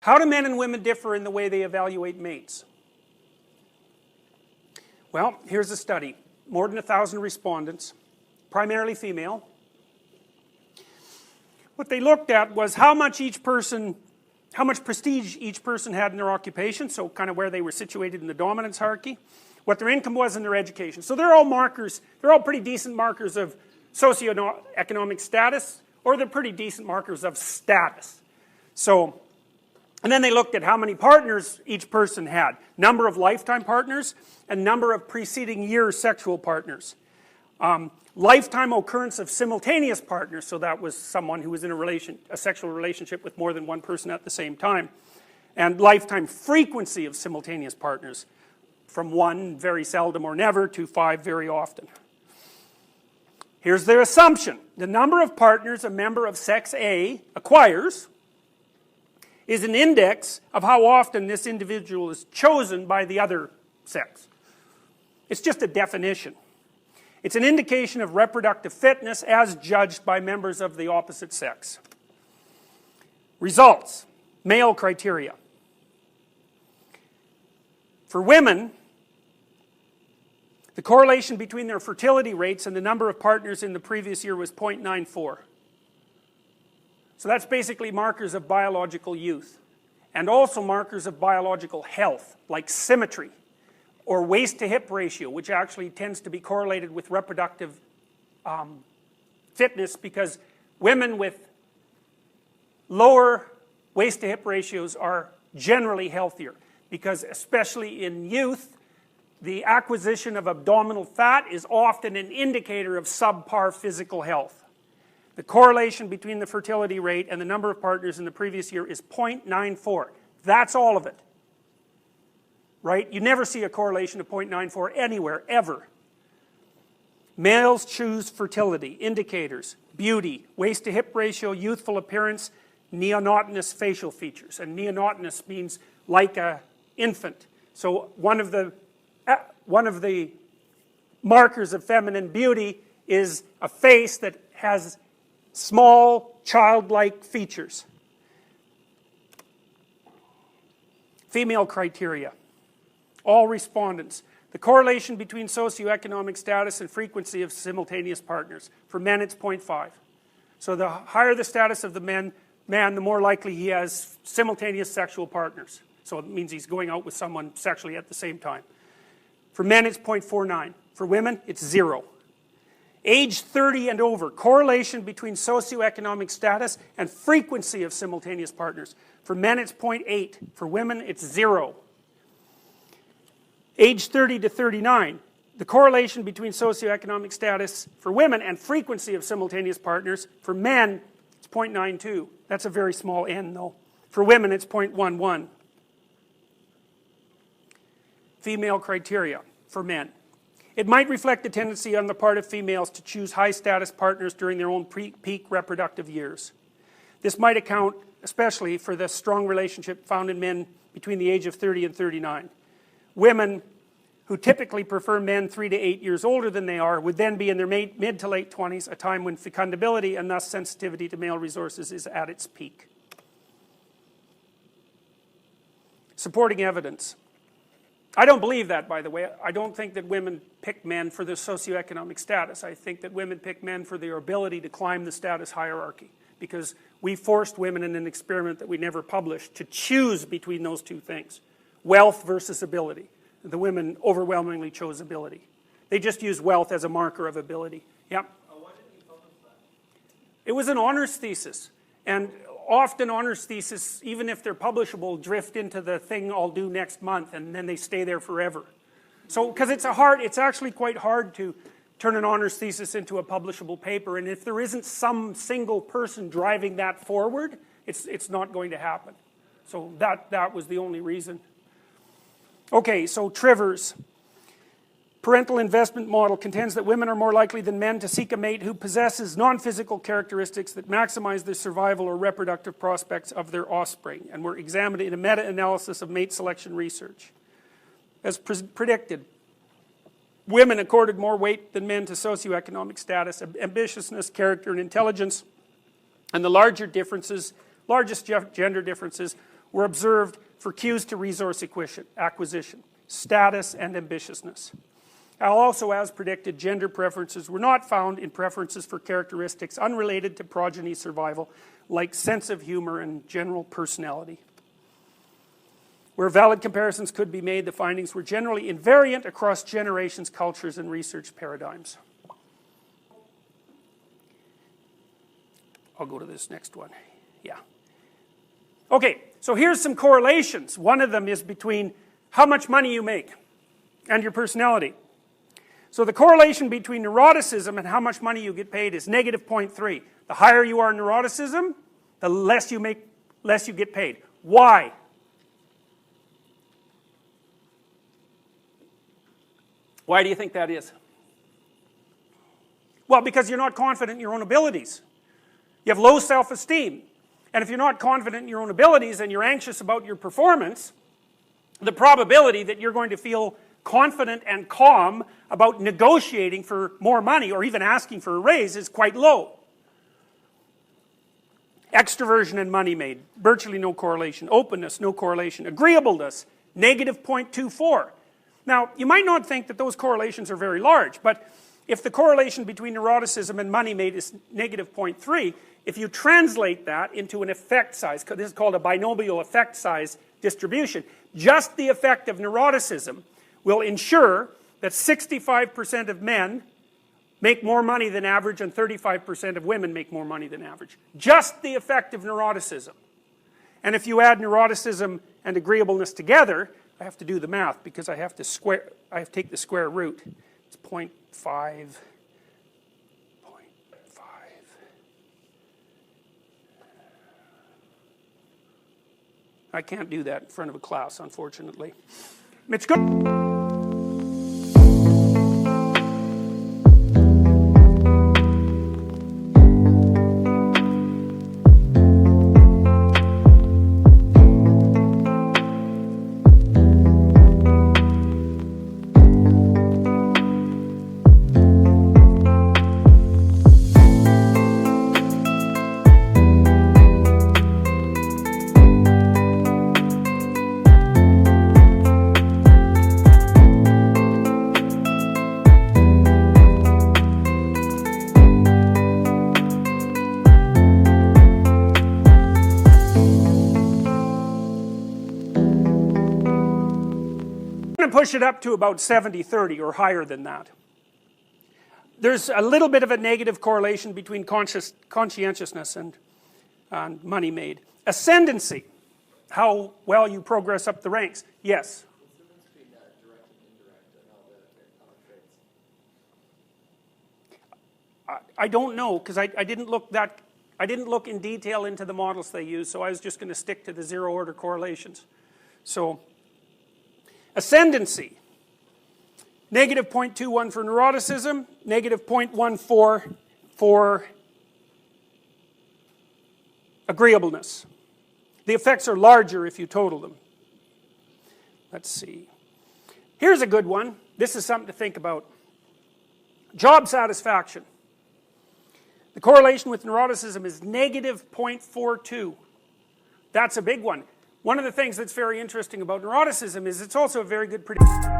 How do men and women differ in the way they evaluate mates? Well, here's a study. More than 1,000 respondents, primarily female. What they looked at was how much prestige each person had in their occupation, so kind of where they were situated in the dominance hierarchy, what their income was and their education. So they're all markers, they're all pretty decent markers of socioeconomic status, or they're pretty decent markers of status. So, and then they looked at how many partners each person had, number of lifetime partners, and number of preceding year sexual partners. Lifetime occurrence of simultaneous partners, so that was someone who was in a sexual relationship with more than one person at the same time. And lifetime frequency of simultaneous partners, from 1 very seldom or never to 5 very often. Here's their assumption. The number of partners a member of sex A acquires is an index of how often this individual is chosen by the other sex. It's just a definition. It's an indication of reproductive fitness as judged by members of the opposite sex. Results. Male criteria. For women, the correlation between their fertility rates and the number of partners in the previous year was 0.94. So that's basically markers of biological youth. And also markers of biological health, like symmetry, or waist-to-hip ratio, which actually tends to be correlated with reproductive fitness, because women with lower waist-to-hip ratios are generally healthier, because especially in youth, the acquisition of abdominal fat is often an indicator of subpar physical health. The correlation between the fertility rate and the number of partners in the previous year is 0.94. That's all of it. Right? You never see a correlation of 0.94 anywhere, ever. Males choose fertility, indicators, beauty, waist-to-hip ratio, youthful appearance, neonatinous facial features. And neonatinous means like an infant. So one of the markers of feminine beauty is a face that has small, childlike features. Female criteria. All respondents. The correlation between socioeconomic status and frequency of simultaneous partners. For men, it's 0.5. So the higher the status of the man, the more likely he has simultaneous sexual partners. So it means he's going out with someone sexually at the same time. For men, it's 0.49. For women, it's 0. Age 30 and over. Correlation between socioeconomic status and frequency of simultaneous partners. For men, it's 0.8. For women, it's 0. Age 30 to 39, the correlation between socioeconomic status for women and frequency of simultaneous partners. For men, it's 0.92. That's a very small n, though. For women, it's 0.11. Female criteria for men. It might reflect a tendency on the part of females to choose high-status partners during their own peak reproductive years. This might account especially for the strong relationship found in men between the age of 30 and 39. Women who typically prefer men 3 to 8 years older than they are would then be in their mid to late 20s, a time when fecundability and thus sensitivity to male resources is at its peak. Supporting evidence. I don't believe that, by the way. I don't think that women pick men for their socioeconomic status. I think that women pick men for their ability to climb the status hierarchy, because we forced women in an experiment that we never published to choose between those two things. Wealth versus ability. The women overwhelmingly chose ability. They just used wealth as a marker of ability. Yeah? Why didn't you publish that? It was an honors thesis. And often honors theses, even if they're publishable, drift into the thing I'll do next month, and then they stay there forever. So, because it's actually quite hard to turn an honors thesis into a publishable paper, and if there isn't some single person driving that forward, it's not going to happen. So that was the only reason. Okay, so Trivers. Parental investment model contends that women are more likely than men to seek a mate who possesses non-physical characteristics that maximize the survival or reproductive prospects of their offspring, and were examined in a meta-analysis of mate selection research. As predicted, women accorded more weight than men to socioeconomic status, ambitiousness, character, and intelligence, and the largest gender differences were observed for cues to resource acquisition, status, and ambitiousness. Also, as predicted, gender preferences were not found in preferences for characteristics unrelated to progeny survival, like sense of humor and general personality. Where valid comparisons could be made, the findings were generally invariant across generations, cultures, and research paradigms. I'll go to this next one. Yeah. Okay, so here's some correlations. One of them is between how much money you make and your personality. So the correlation between neuroticism and how much money you get paid is negative 0.3. The higher you are in neuroticism, the less you make, less you get paid. Why? Why do you think that is? Well, because you're not confident in your own abilities. You have low self-esteem. And if you're not confident in your own abilities and you're anxious about your performance, the probability that you're going to feel confident and calm about negotiating for more money or even asking for a raise is quite low. Extroversion and money made, virtually no correlation. Openness, no correlation. Agreeableness, negative 0.24. Now, you might not think that those correlations are very large, but if the correlation between neuroticism and money made is negative 0.3, if you translate that into an effect size, this is called a binomial effect size distribution, just the effect of neuroticism will ensure that 65% of men make more money than average and 35% of women make more money than average. Just the effect of neuroticism. And if you add neuroticism and agreeableness together, I have to do the math because I have to take the square root. It's 0.5. 0.5. I can't do that in front of a class, unfortunately. It's good. Push it up to about 70-30 or higher than that. There's a little bit of a negative correlation between conscientiousness and money made. Ascendancy, how well you progress up the ranks. Yes? I don't know because I didn't look in detail into the models they use, so I was just going to stick to the zero order correlations. So ascendancy, negative 0.21 for neuroticism, negative 0.14 for agreeableness. The effects are larger if you total them. Let's see. Here's a good one. This is something to think about. Job satisfaction. The correlation with neuroticism is negative 0.42. That's a big one. One of the things that's very interesting about neuroticism is it's also a very good predictor.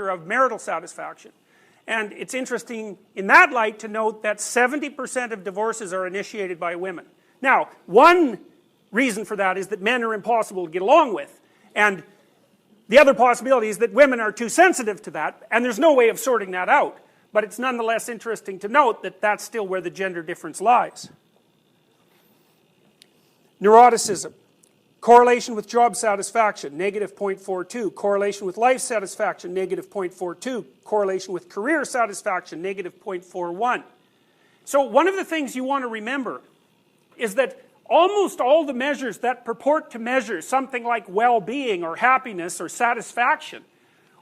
Of marital satisfaction. And it's interesting in that light to note that 70% of divorces are initiated by women. Now, one reason for that is that men are impossible to get along with. And the other possibility is that women are too sensitive to that, and there's no way of sorting that out. But it's nonetheless interesting to note that that's still where the gender difference lies. Neuroticism. Correlation with job satisfaction, negative 0.42. Correlation with life satisfaction, negative 0.42. Correlation with career satisfaction, negative 0.41. So one of the things you want to remember is that almost all the measures that purport to measure something like well-being or happiness or satisfaction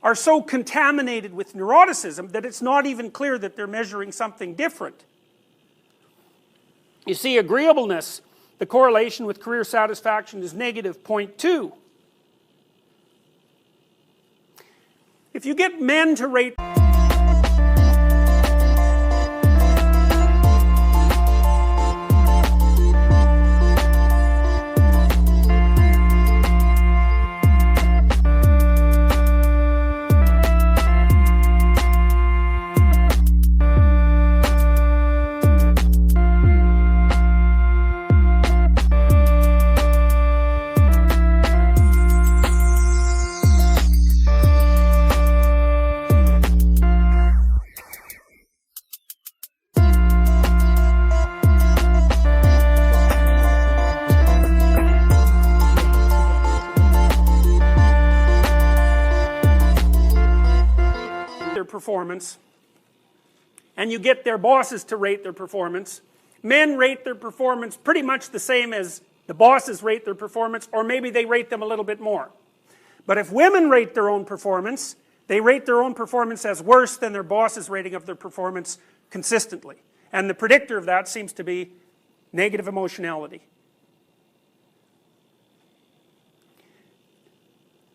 are so contaminated with neuroticism that it's not even clear that they're measuring something different. You see, agreeableness, the correlation with career satisfaction is negative 0.2. If you get men to rate performance, and you get their bosses to rate their performance, men rate their performance pretty much the same as the bosses rate their performance, or maybe they rate them a little bit more. But if women rate their own performance, they rate their own performance as worse than their boss's rating of their performance consistently. And the predictor of that seems to be negative emotionality.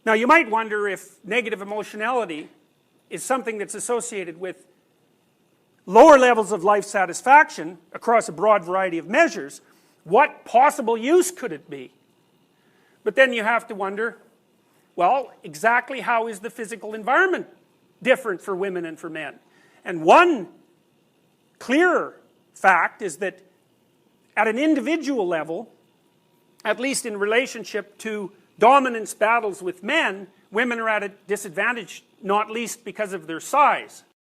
Now you might wonder if negative emotionality is something that's associated with lower levels of life satisfaction across a broad variety of measures. What possible use could it be? But then you have to wonder, well, exactly how is the physical environment different for women and for men? And one clear fact is that at an individual level, at least in relationship to dominance battles with men, women are at a disadvantage, not least because of their size.